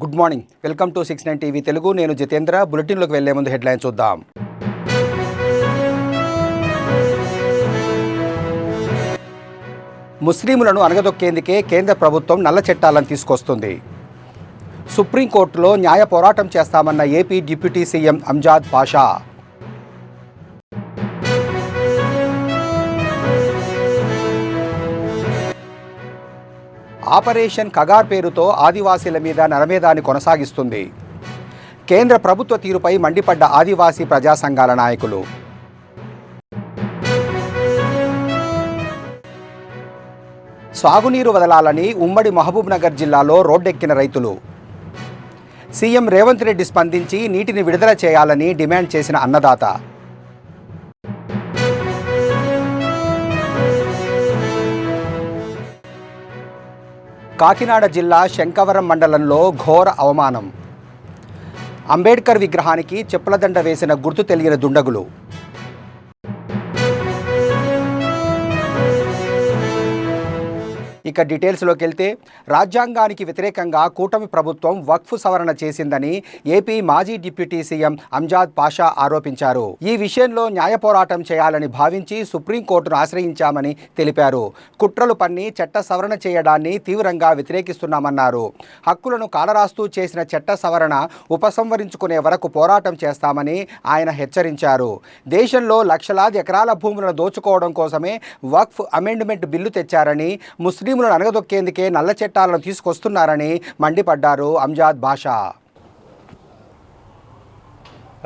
Good morning, welcome to 69 TV Telugu. నేను జితేంద్ర. బులెటిన్లోకి వెళ్లే ముందు హెడ్లైన్ చూద్దాం. ముస్లింలను అణగదొక్కేందుకే కేంద్ర ప్రభుత్వం నల్ల చట్టాలను తీసుకొస్తుంది. సుప్రీంకోర్టులో న్యాయ పోరాటం చేస్తామన్న AP deputy CM Amjad Basha. Operation Kagar పేరుతో ఆదివాసీల మీద నరమేధాన్ని కొనసాగిస్తుంది. కేంద్ర ప్రభుత్వ తీరుపై మండిపడ్డ ఆదివాసీ ప్రజా సంఘాల నాయకులు. సాగునీరు వదలాలని ఉమ్మడి మహబూబ్నగర్ జిల్లాలో రోడ్డెక్కిన రైతులు. సీఎం రేవంత్ రెడ్డి స్పందించి నీటిని విడుదల చేయాలని డిమాండ్ చేసిన అన్నదాత. కాకినాడ జిల్లా శంకవరం మండలంలో ఘోర అవమానం. అంబేద్కర్ విగ్రహానికి చెప్పులదండ వేసిన గుర్తు తెలియని దుండగులు. ఇక డీటెయిల్స్లోకి వెళ్తే, రాజ్యాంగానికి వ్యతిరేకంగా కూటమి ప్రభుత్వం వక్ఫ్ సవరణ చేసిందని ఏపీ మాజీ డిప్యూటీ సీఎం అంజాద్ పాషా ఆరోపించారు. ఈ విషయంలో న్యాయ పోరాటం చేయాలని భావించి సుప్రీంకోర్టును ఆశ్రయించామని తెలిపారు. కుట్రలు పన్ని చట్ట సవరణ చేయడాన్ని తీవ్రంగా వ్యతిరేకిస్తున్నామన్నారు. హక్కులను కాలరాస్తూ చేసిన చట్ట సవరణ ఉపసంహరించుకునే వరకు పోరాటం చేస్తామని ఆయన హెచ్చరించారు. దేశంలో లక్షలాది ఎకరాల భూములను దోచుకోవడం కోసమే వక్ఫ్ అమెండ్మెంట్ బిల్లు తెచ్చారని, ముస్లింలను అణగదొక్కేందుకే నల్ల చట్టాలను తీసుకొస్తున్నారని మండిపడ్డారు అంజాద్ బాషా.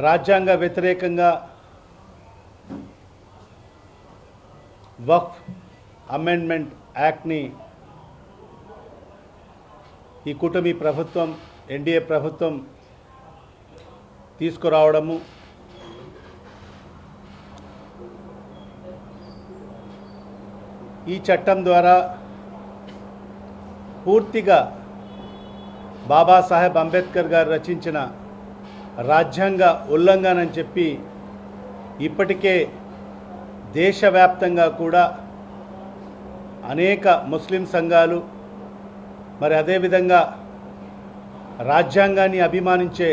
రాజ్యాంగ వ్యతిరేకంగా వక్ఫ్ అమెండ్మెంట్ యాక్ట్ని ఈ కూటమి ప్రభుత్వం, ఎన్డీఏ ప్రభుత్వం తీసుకురావడము, ఈ చట్టం ద్వారా పూర్తిగా బాబాసాహెబ్ అంబేద్కర్ గారు రచించిన రాజ్యాంగ ఉల్లంఘన అని చెప్పి ఇప్పటికే దేశవ్యాప్తంగా కూడా అనేక ముస్లిం సంఘాలు, మరి అదేవిధంగా రాజ్యాంగాన్ని అభిమానించే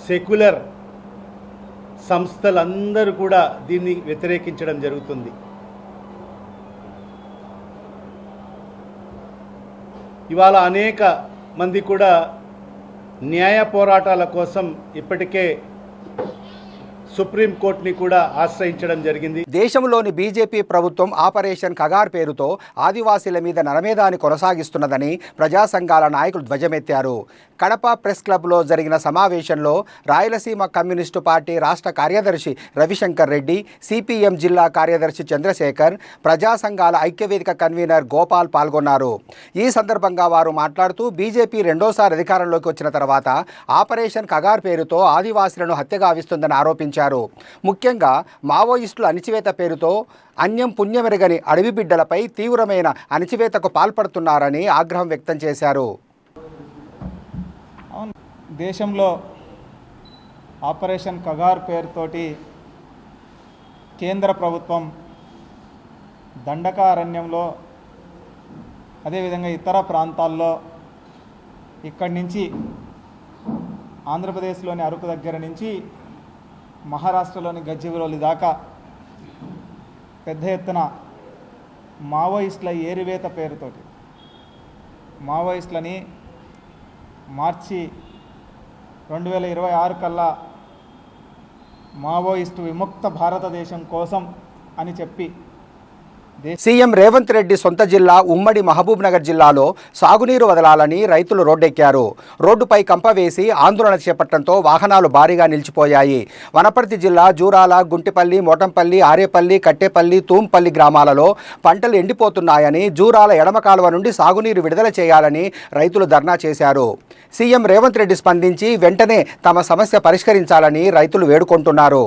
సెక్యులర్ సంస్థలందరూ కూడా దీన్ని వ్యతిరేకించడం జరుగుతుంది. ఇవాళ అనేక మంది కూడా న్యాయ పోరాటాల కోసం ఇప్పటికే సుప్రీంకోర్టుని కూడా ఆశ్రయించడం జరిగింది. దేశంలోని బీజేపీ ప్రభుత్వం ఆపరేషన్ కగార్ పేరుతో ఆదివాసీల మీద నరమేధాన్ని కొనసాగిస్తున్నదని ప్రజా సంఘాల నాయకులు ధ్వజమెత్తారు. కడప ప్రెస్ క్లబ్లో జరిగిన సమావేశంలో రాయలసీమ కమ్యూనిస్టు పార్టీ రాష్ట్ర కార్యదర్శి రవిశంకర్ రెడ్డి, సిపిఎం జిల్లా కార్యదర్శి చంద్రశేఖర్, ప్రజా సంఘాల ఐక్యవేదిక కన్వీనర్ గోపాల్ పాల్గొన్నారు. ఈ సందర్భంగా వారు మాట్లాడుతూ, బీజేపీ రెండోసారి అధికారంలోకి వచ్చిన తర్వాత ఆపరేషన్ కగార్ పేరుతో ఆదివాసీలను హత్యగావిస్తుందని ఆరోపించారు. ముఖ్యంగా మావోయిస్టుల అణిచివేత పేరుతో అన్యం పుణ్యమెరగని అడవి బిడ్డలపై తీవ్రమైన అణిచివేతకు పాల్పడుతున్నారని ఆగ్రహం వ్యక్తం చేశారు. దేశంలో ఆపరేషన్ కగార్ పేరుతోటి కేంద్ర ప్రభుత్వం దండకారణ్యంలో, అదేవిధంగా ఇతర ప్రాంతాల్లో, ఇక్కడి నుంచి ఆంధ్రప్రదేశ్లోని అరకు దగ్గర నుంచి మహారాష్ట్రలోని గచ్చిబౌలి దాకా పెద్ద ఎత్తున మావోయిస్టుల ఏరివేత పేరుతోటి మావోయిస్టులని మార్చి 2026 కల్లా మావోయిస్టు విముక్త భారతదేశం కోసం అని చెప్పి సీఎం రేవంత్ రెడ్డి సొంత జిల్లా ఉమ్మడి మహబూబ్నగర్ జిల్లాలో సాగునీరు వదలాలని రైతులు రోడ్డెక్కారు. రోడ్డుపై కంప వేసి ఆందోళన చేపట్టడంతో వాహనాలు భారీగా నిలిచిపోయాయి. వనపర్తి జిల్లా జూరాల, గుంటిపల్లి, మోటంపల్లి, ఆరేపల్లి, కట్టేపల్లి, తూంపల్లి గ్రామాలలో పంటలు ఎండిపోతున్నాయని, జూరాల ఎడమ కాలువ నుండి సాగునీరు విడుదల చేయాలని రైతులు ధర్నా చేశారు. సీఎం రేవంత్ రెడ్డి స్పందించి వెంటనే తమ సమస్య పరిష్కరించాలని రైతులు వేడుకుంటున్నారు.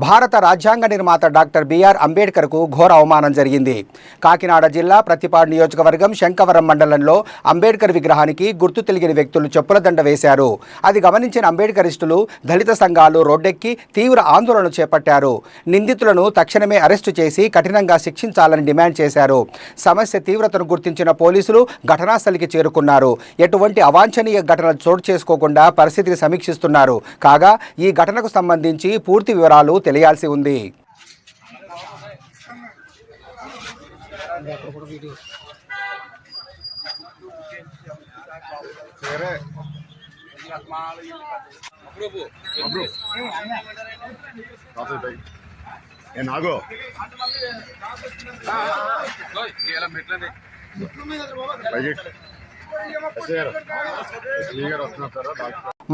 భారత రాజ్యాంగ నిర్మాత డాక్టర్ బిఆర్ అంబేద్కర్కు ఘోర అవమానం జరిగింది. కాకినాడ జిల్లా ప్రతిపాడు నియోజకవర్గం శంకవరం మండలంలో అంబేద్కర్ విగ్రహానికి గుర్తు తెలియని వ్యక్తులు చెప్పుల దండ వేశారు. అది గమనించిన అంబేద్కరిస్టులు, దళిత సంఘాలు రోడ్డెక్కి తీవ్ర ఆందోళన చేపట్టారు. నిందితులను తక్షణమే అరెస్టు చేసి కఠినంగా శిక్షించాలని డిమాండ్ చేశారు. సమస్య తీవ్రతను గుర్తించిన పోలీసులు ఘటనాస్థలికి చేరుకున్నారు. ఎటువంటి అవాంఛనీయ ఘటనలు చోటు చేసుకోకుండా పరిస్థితిని సమీక్షిస్తున్నారు. కాగా ఈ ఘటనకు సంబంధించి పూర్తి వివరాలు తెలియాల్సి ఉంది.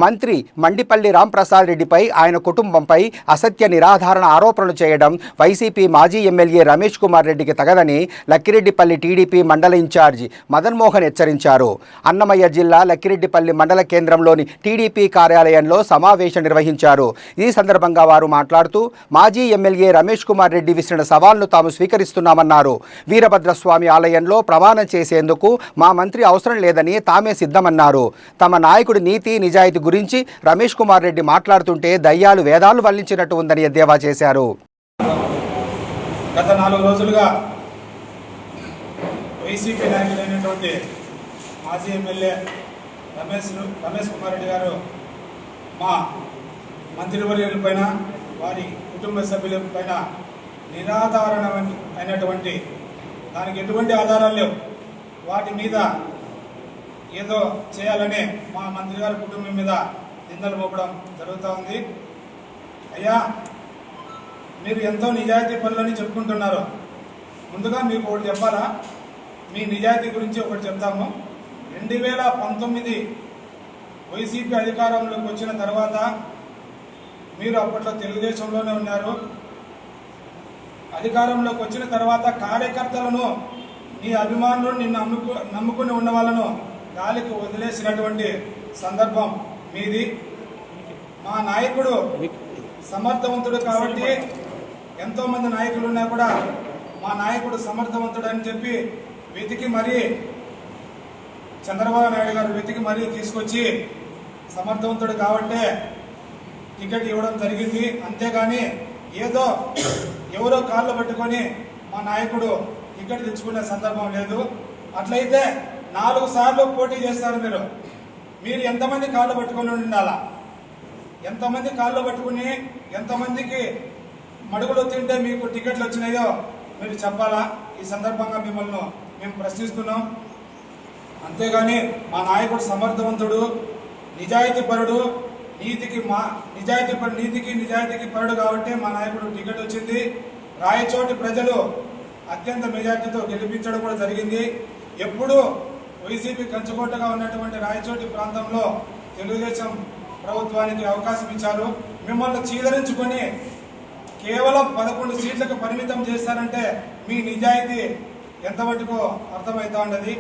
మంత్రి మండిపల్లి రాంప్రసాద్ రెడ్డిపై, ఆయన కుటుంబంపై అసత్య నిరాధారణ ఆరోపణలు చేయడం వైసీపీ మాజీ ఎమ్మెల్యే రమేష్ కుమార్ రెడ్డికి తగదని లక్కిరెడ్డిపల్లి టీడీపీ మండల ఇన్ఛార్జి మదన్ మోహన్ హెచ్చరించారు. అన్నమయ్య జిల్లా లక్కిరెడ్డిపల్లి మండల కేంద్రంలోని టీడీపీ కార్యాలయంలో సమావేశం నిర్వహించారు. ఈ సందర్భంగా వారు మాట్లాడుతూ మాజీ ఎమ్మెల్యే రమేష్ కుమార్ రెడ్డి విసిరిన సవాల్ను తాము స్వీకరిస్తున్నామన్నారు. వీరభద్రస్వామి ఆలయంలో ప్రమాణం చేసేందుకు మా మంత్రి అవసరం లేదని తామే సిద్ధమన్నారు. తమ నాయకుడి నీతి నిజాయితీ గురించి రమేష్ కుమార్ రెడ్డి మాట్లాడుతుంటే దయ్యాలు వేదాలు వల్లించినట్టు ఉందని ఎద్దేవా చేశారు. గత 4 రోజులుగా వైసీపీ నాయకుడైనటువంటి మాజీ ఎమ్మెల్యే రమేష్ కుమార్ రెడ్డి గారు మా మంత్రివర్యుల పైన, వారి కుటుంబ సభ్యుల పైన నిరాధారణ అయినటువంటి, దానికి ఎటువంటి ఆధారాలు లేవు, వాటి మీద ఏదో చేయాలని మా మంత్రి గారి కుటుంబం మీద నిందలు మోపడం జరుగుతూ ఉంది. అయ్యా, మీరు ఎంతో నిజాయితీ పనులని చెప్పుకుంటున్నారు. ముందుగా మీకు ఒకటి చెప్పాలా, మీ నిజాయితీ గురించి ఒకటి చెప్తాము. 2019 వైసీపీ అధికారంలోకి వచ్చిన తర్వాత మీరు అప్పట్లో తెలుగుదేశంలోనే ఉన్నారు. అధికారంలోకి వచ్చిన తర్వాత కార్యకర్తలను, నీ అభిమానులను, నిన్ను నమ్ముకుని ఉన్న వాళ్ళను గాలికి వదిలేసినటువంటి సందర్భం మీది. మా నాయకుడు సమర్థవంతుడు కాబట్టి, ఎంతోమంది నాయకులు ఉన్నా కూడా మా నాయకుడు సమర్థవంతుడు అని చెప్పి వెతికి మరీ చంద్రబాబు నాయుడు గారు వెతికి మరీ తీసుకొచ్చి సమర్థవంతుడు కాబట్టే టికెట్ ఇవ్వడం జరిగింది. అంతేగాని ఏదో ఎవరో కాళ్ళు పట్టుకొని మా నాయకుడు టికెట్ తెచ్చుకునే సందర్భం లేదు. అట్లయితే 4 సార్లు పోటీ చేస్తారు. మీరు ఎంతమంది కాళ్ళు పట్టుకొని ఉండాలా? ఎంతమంది కాళ్ళు పట్టుకుని ఎంతమందికి మడుగులు తింటే మీకు టికెట్లు వచ్చినాయో మీరు చెప్పాలా? ఈ సందర్భంగా మిమ్మల్ని మేము ప్రశ్నిస్తున్నాం. అంతేగాని మా నాయకుడు సమర్థవంతుడు, నిజాయితీపరుడు, నిజాయితీకి పరుడు కాబట్టి మా నాయకుడు టికెట్ వచ్చింది. రాయచోటి ప్రజలు అత్యంత మెజార్టీతో గెలిపించడం కూడా జరిగింది. ఎప్పుడు వైసీపీ కంచుకోటగా ఉన్నటువంటి రాయచోటి ప్రాంతంలో తెలుగుదేశం ప్రభుత్వానికి అవకాశం ఇచ్చారు. మిమ్మల్ని చీదరించుకొని కేవలం 11 సీట్లకు పరిమితం చేశారంటే మీ నిజాయితీ ఎంతవరకు అర్థమవుతా ఉండదు.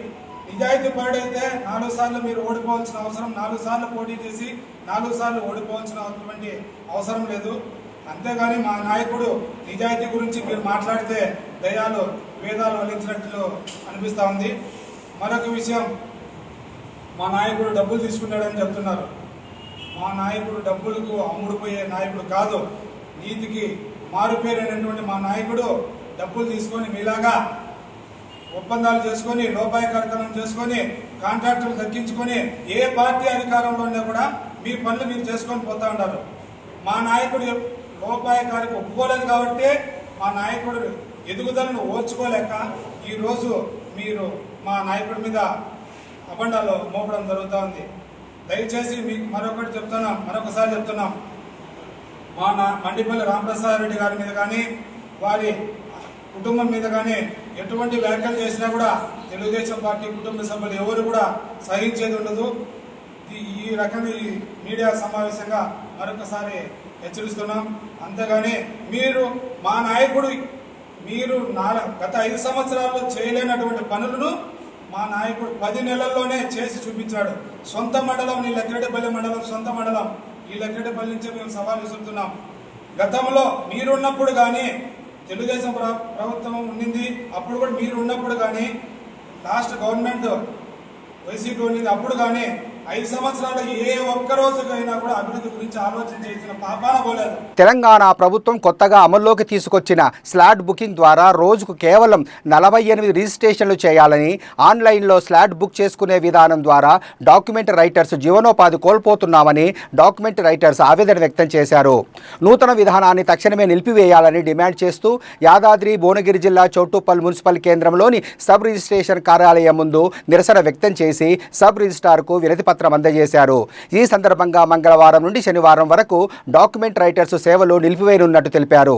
నిజాయితీ పరుడైతే 4 సార్లు మీరు ఓడిపోవాల్సిన అవసరం, 4 సార్లు పోటీ చేసి 4 సార్లు ఓడిపోవాల్సినటువంటి అవసరం లేదు. అంతేగాని మా నాయకుడు నిజాయితీ గురించి మీరు మాట్లాడితే దయ్యాలు వేదాలు వల్లించినట్లు అనిపిస్తూ ఉంది. మరొక విషయం, మా నాయకుడు డబ్బులు తీసుకున్నాడని చెప్తున్నారు. మా నాయకుడు డబ్బులకు అమ్ముడుపోయే నాయకుడు కాదు. నీతికి మారుపేరైనటువంటి మా నాయకుడు డబ్బులు తీసుకొని మీలాగా ఒప్పందాలు చేసుకొని, లోపాయకర్తనం చేసుకొని, కాంట్రాక్టులు దక్కించుకొని ఏ పార్టీ అధికారంలో ఉన్నా కూడా మీ పనులు మీరు చేసుకొని పోతా ఉంటారు. మా నాయకుడు లోపాయకారికి ఒప్పుకోలేదు కాబట్టి మా నాయకుడు ఎదుగుదలను ఓర్చుకోలేక ఈరోజు మీరు మా నాయకుడి మీద అబండాలు మోపడం జరుగుతూ ఉంది. దయచేసి మీకు మరొకసారి చెప్తున్నాం, మా మండిపల్లి రాంప్రసాద్ రెడ్డి గారి మీద కానీ వారి కుటుంబం మీద కానీ ఎటువంటి వ్యాఖ్యలు చేసినా కూడా తెలుగుదేశం పార్టీ కుటుంబ సభ్యులు ఎవరు కూడా సహించేది ఉండదు. ఈ రకంగా ఈ మీడియా సమావేశంగా మరొకసారి హెచ్చరిస్తున్నాం. అంతేగాని మీరు మా నాయకుడు గత 5 సంవత్సరాల్లో చేయలేనటువంటి పనులను మా నాయకుడు 10 నెలల్లోనే చేసి చూపించాడు. సొంత మండలం, ఈ లక్కిరెడ్డిపల్లి మండలం సొంత మండలం. ఈ లక్కిరెడ్డిపల్లి నుంచే మేము సవాల్ విసురుతున్నాం. గతంలో మీరున్నప్పుడు కానీ తెలుగుదేశం ప్రభుత్వం ఉండింది, అప్పుడు కూడా మీరు ఉన్నప్పుడు కానీ లాస్ట్ గవర్నమెంట్ వైసీపీ ఉండింది, అప్పుడు కానీ 5 సంవత్సరాలు ఏ ఒక్క రోజుకైనా కూడా అభివృద్ధి గురించి ఆలోచన చేసిన పాపాన పోలేదు. తెలంగాణ ప్రభుత్వం కొత్తగా అమల్లోకి తీసుకొచ్చిన స్లాట్ బుకింగ్ ద్వారా రోజుకు కేవలం 48 రిజిస్ట్రేషన్లు చేయాలని, ఆన్లైన్లో స్లాట్ బుక్ చేసుకునే విధానం ద్వారా డాక్యుమెంట్ రైటర్స్ జీవనోపాధి కోల్పోతున్నామని డాక్యుమెంట్ రైటర్స్ ఆవేదన వ్యక్తం చేశారు. నూతన విధానాన్ని తక్షణమే నిలిపివేయాలని డిమాండ్ చేస్తూ యాదాద్రి భువనగిరి జిల్లా చౌటుప్పల్ మున్సిపల్ కేంద్రంలోని సబ్ రిజిస్ట్రేషన్ కార్యాలయం ముందు నిరసన వ్యక్తం చేసి సబ్ రిజిస్ట్రార్కు వినతి పత్రం అందజేశారు. ఈ సందర్భంగా మంగళవారం నుండి శనివారం వరకు డాక్యుమెంట్ రైటర్స్ సేవలు నిలిపివేయనున్నట్టు తెలిపారు.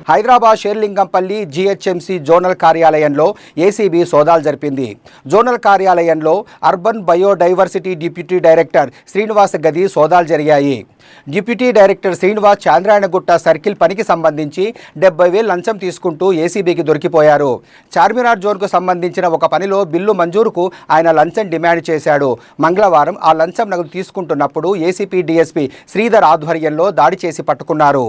హైదరాబాద్ షేర్లింగంపల్లి జీహెచ్ఎంసీ జోనల్ కార్యాలయంలో ఏసీబీ సోదాలు జరిపింది. జోనల్ కార్యాలయంలో urban biodiversity deputy director Srinivas గది సోదాలు జరిగాయి. Deputy director Srinivas Chandrayangutta circle పనికి సంబంధించి 70,000 లంచం తీసుకుంటూ ఏసీబీకి దొరికిపోయారు. చార్మినార్ జోన్కు సంబంధించిన ఒక పనిలో బిల్లు మంజూరుకు ఆయన లంచం డిమాండ్ చేశాడు. మంగళవారం ఆ లంచం నగదు తీసుకుంటున్నప్పుడు ఏసీపీ డీఎస్పీ శ్రీధర్ ఆధ్వర్యంలో దాడి చేసి పట్టుకున్నారు.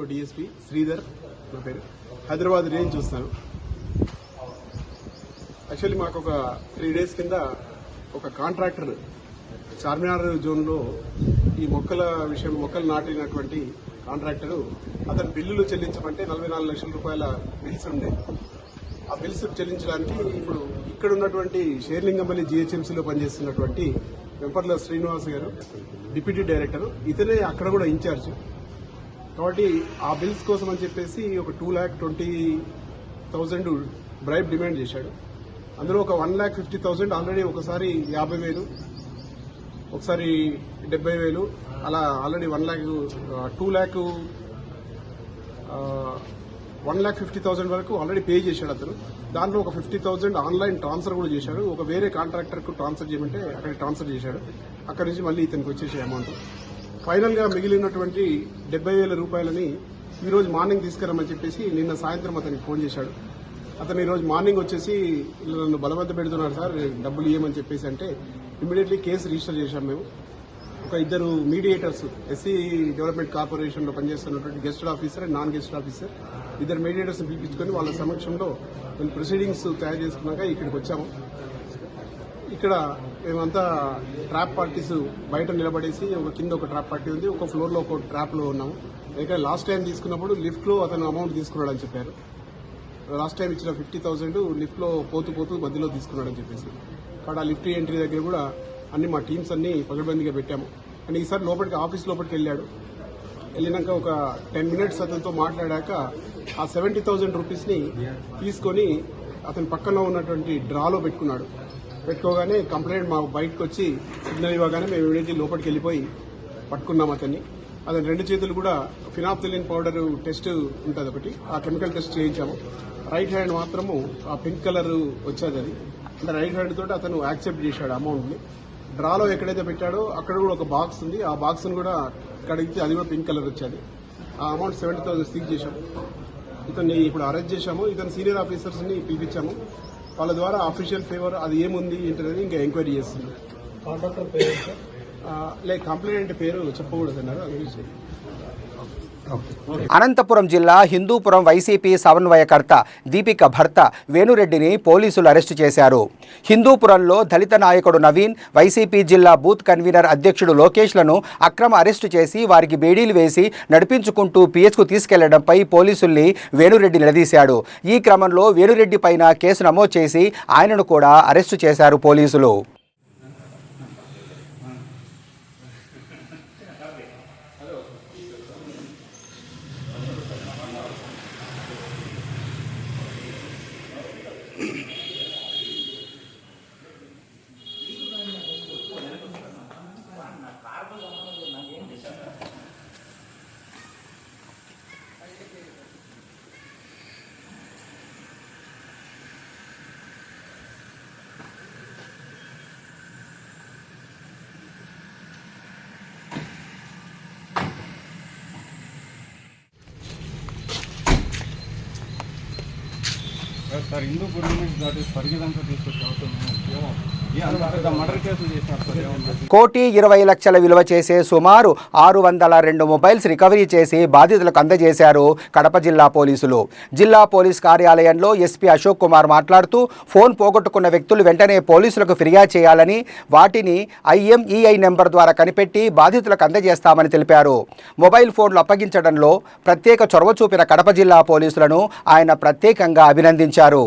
డిఎస్పీ శ్రీధర్ నా పేరు, హైదరాబాద్ రేంజ్ చూస్తాను. యాక్చువల్లీ మాకు ఒక 3 days కింద ఒక కాంట్రాక్టర్ చార్మినార్ జోన్లో ఈ మొక్కలు నాటినటువంటి కాంట్రాక్టరు అతని బిల్లులు చెల్లించమంటే 44 లక్షల రూపాయల బిల్స్ ఉండే. ఆ బిల్స్ చెల్లించడానికి ఇప్పుడు ఇక్కడ ఉన్నటువంటి షేర్లింగంపల్లి జీహెచ్ఎంసీలో పనిచేస్తున్నటువంటి వెంపర్ల శ్రీనివాస్ గారు డిప్యూటీ డైరెక్టర్, ఇతనే అక్కడ కూడా ఇన్ఛార్జ్. కాబట్టి ఆ బిల్స్ కోసం అని చెప్పేసి ఒక 2,20,000 బ్రైబ్ డిమాండ్ చేశాడు. అందులో ఒక 1,50,000 ఆల్రెడీ ఒకసారి 50,000, ఒకసారి 70,000, అలా ఆల్రెడీ 1,50,000 వరకు ఆల్రెడీ పే చేశాడు అతను. దాంట్లో ఒక 50,000 ఆన్లైన్ ట్రాన్స్ఫర్ కూడా చేశాడు. ఒక వేరే కాంట్రాక్టర్కు ట్రాన్స్ఫర్ చేయమంటే అక్కడికి ట్రాన్స్ఫర్ చేశాడు. అక్కడి నుంచి మళ్ళీ ఇతనికి వచ్చేసే అమౌంట్ ఫైనల్ గా మిగిలినటువంటి 70,000 రూపాయలని ఈ రోజు మార్నింగ్ తీసుకురమ్మని చెప్పేసి నిన్న సాయంత్రం అతనికి ఫోన్ చేశాడు. అతను ఈ రోజు మార్నింగ్ వచ్చేసి నన్ను బలవంత పెడుతున్నారు సార్, డబ్బులు ఇవ్వమని చెప్పేసి అంటే ఇమ్మీడియట్లీ కేసు రిజిస్టర్ చేశాం మేము. ఒక 2 మీడియేటర్స్ ఎస్సీ డెవలప్మెంట్ కార్పొరేషన్ లో పనిచేస్తున్నటువంటి గెస్టెడ్ officer and non గెస్టెడ్ officer, 2 mediators పిలిపించుకొని వాళ్ళ సమక్షంలో మేము ప్రొసీడింగ్స్ తయారు చేసుకున్నాక ఇక్కడికి వచ్చాము. ఇక్కడ మేమంతా ట్రాప్ పార్టీస్ బయట నిలబడేసి కింద ఒక ట్రాప్ పార్టీ ఉంది, ఒక ఫ్లోర్ లో ఒక ట్రాప్ లో ఉన్నాము. ఇక్కడ లాస్ట్ టైం తీసుకున్నప్పుడు లిఫ్ట్ లో అతను అమౌంట్ తీసుకున్నాడని చెప్పారు. లాస్ట్ టైం ఇచ్చిన 50,000 లిఫ్ట్ లో పోతూ మధ్యలో తీసుకున్నాడని చెప్పేసి. కాబట్టి ఆ లిఫ్ట్ ఎంట్రీ దగ్గర కూడా అన్ని మా టీమ్స్ అన్ని పగడ్బందీగా పెట్టాము. అండ్ ఈసారి ఆఫీస్ లోపలికి వెళ్ళాడు. వెళ్ళినాక ఒక 10 minutes అతనితో మాట్లాడాక ఆ 70,000 రూపీస్ని తీసుకొని అతని పక్కన ఉన్నటువంటి డ్రాలో పెట్టుకోగానే కంప్లైంట్ మా బయటకు వచ్చి సిగ్నల్ ఇవ్వగానే మేము ఇమీడియట్లీ లోపలికి వెళ్ళిపోయి పట్టుకున్నాం అతన్ని. అతని 2 చేతులు కూడా ఫినాప్థలిన్ పౌడర్ టెస్ట్ ఉంటుంది ఒకటి, ఆ కెమికల్ టెస్ట్ చేయించాము. రైట్ హ్యాండ్ మాత్రము ఆ పింక్ కలర్ వచ్చేది. అది అంటే రైట్ హ్యాండ్ తోటి అతను యాక్సెప్ట్ చేశాడు అమౌంట్ని. డ్రాలో ఎక్కడైతే పెట్టాడో అక్కడ కూడా ఒక బాక్స్ ఉంది, ఆ బాక్స్ని కూడా కడిగితే అది కూడా పింక్ కలర్ వచ్చేది. ఆ అమౌంట్ 70,000 సీజ్ చేశాము. ఇతన్ని ఇప్పుడు అరెస్ట్ చేశాము. ఇతను సీనియర్ ఆఫీసర్స్ని పిలిపించాము. వాళ్ళ ద్వారా అఫీషియల్ ఫేవర్ అది ఏముంది ఏంటనేది ఇంకా ఎంక్వైరీ చేస్తున్నాం. కంప్లైంట్ పేరు చెప్పకూడదు అన్నారు. అనంతపురం జిల్లా హిందూపురం వైసీపీ సమన్వయకర్త దీపిక భర్త వేణురెడ్డిని పోలీసులు అరెస్టు చేశారు. హిందూపురంలో దళిత నాయకుడు నవీన్, వైసీపీ జిల్లా బూత్ కన్వీనర్ అధ్యక్షుడు లోకేష్లను అక్రమ అరెస్టు చేసి వారికి బేడీలు వేసి నడిపించుకుంటూ పిఎస్కు తీసుకెళ్లడంపై పోలీసుల్ని వేణురెడ్డి నిలదీశాడు. ఈ క్రమంలో వేణురెడ్డి పైన కేసు నమోదు చేసి ఆయనను కూడా అరెస్టు చేశారు పోలీసులు. సార్ హిందూపురం నుంచి దాటి పరిగెదంతా తీసుకొచ్చి అవుతున్నాం. మర్డర్ కేసులు చేసినారు సార్. 1,20,00,000 విలువ చేసే సుమారు 602 మొబైల్స్ రికవరీ చేసి బాధితులకు అందజేశారు కడప జిల్లా పోలీసులు. జిల్లా పోలీస్ కార్యాలయంలో ఎస్పీ అశోక్ కుమార్ మాట్లాడుతూ ఫోన్ పోగొట్టుకున్న వ్యక్తులు వెంటనే పోలీసులకు ఫిర్యాదు చేయాలని, వాటిని IMEI నెంబర్ ద్వారా కనిపెట్టి బాధితులకు అందజేస్తామని తెలిపారు. మొబైల్ ఫోన్లు అప్పగించడంలో ప్రత్యేక చొరవ చూపిన కడప జిల్లా పోలీసులను ఆయన ప్రత్యేకంగా అభినందించారు.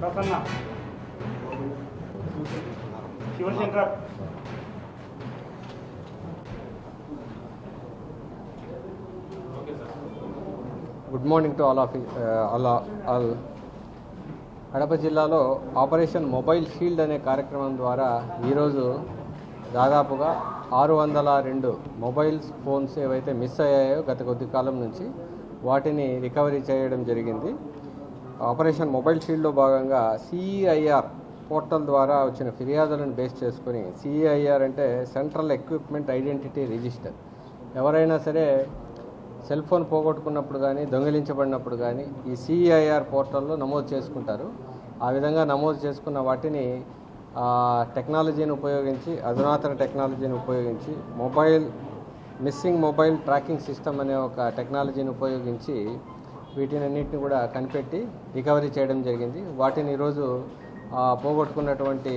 Prasanna Sivashankar good morning to all. Kadapa జిల్లాలో ఆపరేషన్ మొబైల్ షీల్డ్ అనే కార్యక్రమం ద్వారా ఈరోజు దాదాపుగా 602 మొబైల్ ఫోన్స్ ఏవైతే మిస్ అయ్యాయో గత కొద్ది కాలం నుంచి వాటిని రికవరీ చేయడం జరిగింది. ఆపరేషన్ మొబైల్ షీల్డ్లో భాగంగా CEIR పోర్టల్ ద్వారా వచ్చిన ఫిర్యాదులను బేస్ చేసుకొని, CEIR అంటే సెంట్రల్ ఎక్విప్మెంట్ ఐడెంటిటీ రిజిస్టర్, ఎవరైనా సరే సెల్ ఫోన్ పోగొట్టుకున్నప్పుడు కానీ దొంగిలించబడినప్పుడు కానీ ఈ CEIR పోర్టల్లో నమోదు చేసుకుంటారు. ఆ విధంగా నమోదు చేసుకున్న వాటిని టెక్నాలజీని ఉపయోగించి, అధునాతన టెక్నాలజీని ఉపయోగించి మిస్సింగ్ మొబైల్ ట్రాకింగ్ సిస్టమ్ అనే ఒక టెక్నాలజీని ఉపయోగించి వీటినన్నింటిని కూడా కనిపెట్టి రికవరీ చేయడం జరిగింది. వాటిని ఈరోజు పోగొట్టుకున్నటువంటి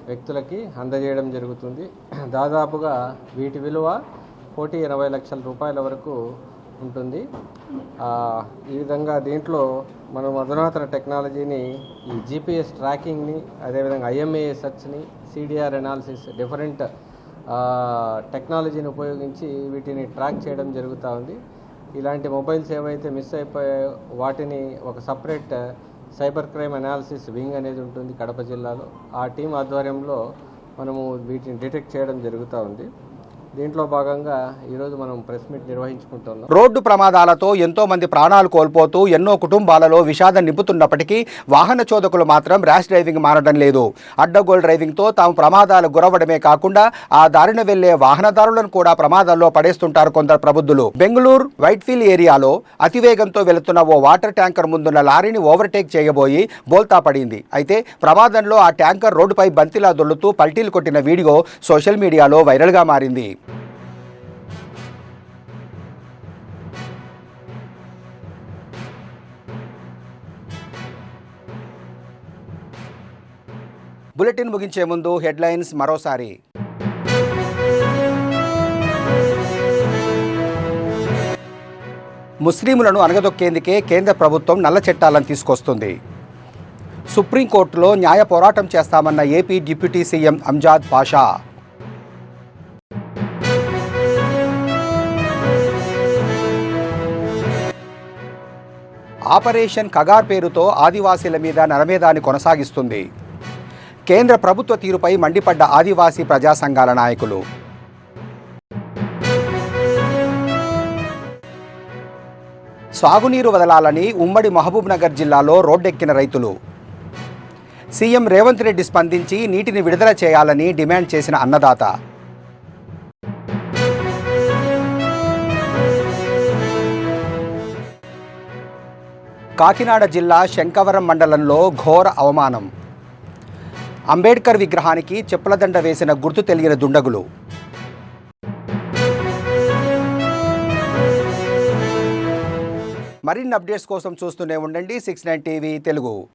వ్యక్తులకి అందజేయడం జరుగుతుంది. దాదాపుగా వీటి విలువ 1,20,00,000 రూపాయల వరకు ఉంటుంది. ఈ విధంగా దీంట్లో మనం అధునాతన టెక్నాలజీని, ఈ GPS ట్రాకింగ్ని, అదేవిధంగా IMEI సెర్చ్ని, CDR అనాలిసిస్, డిఫరెంట్ టెక్నాలజీని ఉపయోగించి వీటిని ట్రాక్ చేయడం జరుగుతూ ఉంది. ఇలాంటి మొబైల్స్ ఏవైతే మిస్ అయిపోయాయో వాటిని ఒక separate cyber crime analysis wing అనేది ఉంటుంది కడప జిల్లాలో. ఆ టీం ఆధ్వర్యంలో మనము వీటిని డిటెక్ట్ చేయడం జరుగుతూ ఉంది. దీంట్లో భాగంగా ఈరోజు మనం ప్రెస్ మీట్ నిర్వహించుకుంటున్నాం. రోడ్డు ప్రమాదాలతో ఎంతో మంది ప్రాణాలు కోల్పోతూ ఎన్నో కుటుంబాలలో విషాదం నింపుతున్నప్పటికీ వాహన చోదకులు మాత్రం ర్యాష్ డ్రైవింగ్ మానడం లేదు. అడ్డగోల్ డ్రైవింగ్తో తాము ప్రమాదాలకు గురవడమే కాకుండా ఆ దారిన వెళ్లే వాహనదారులను కూడా ప్రమాదాల్లో పడేస్తుంటారు కొందరు ప్రబుద్ధులు. బెంగళూరు వైట్ఫీల్డ్ ఏరియాలో అతివేగంతో వెళుతున్న ఓ వాటర్ ట్యాంకర్ ముందున్న లారీని ఓవర్టేక్ చేయబోయి బోల్తా పడింది. అయితే ప్రమాదంలో ఆ ట్యాంకర్ రోడ్డుపై బంతిలా దొల్లుతూ పల్టీలు కొట్టిన వీడియో సోషల్ మీడియాలో వైరల్గా మారింది. బులెటిన్ ముగించే ముందు హెడ్లైన్స్ మరోసారి. ముస్లింలను అణగదొక్కేందుకే కేంద్ర ప్రభుత్వం నల్ల చట్టాలను తీసుకొస్తుంది. సుప్రీంకోర్టులో న్యాయ పోరాటం చేస్తామన్న AP deputy CM Amjad Basha. Operation Kagar పేరుతో ఆదివాసీల మీద నరమేధాన్ని కొనసాగిస్తుంది. కేంద్ర ప్రభుత్వ తీరుపై మండిపడ్డ ఆదివాసీ ప్రజా సంఘాల నాయకులు. సాగునీరు వదలాలని ఉమ్మడి మహబూబ్నగర్ జిల్లాలో రోడ్డెక్కిన రైతులు. సీఎం రేవంత్ రెడ్డి స్పందించి నీటిని విడుదల చేయాలని డిమాండ్ చేసిన అన్నదాత. కాకినాడ జిల్లా శంకవరం మండలంలో ఘోర అవమానం. అంబేద్కర్ విగ్రహానికి చెప్పులదండ వేసిన గుర్తు తెలియని దుండగులు. మరిన్ని అప్డేట్స్ కోసం చూస్తూనే ఉండండి 69 టీవీ తెలుగు.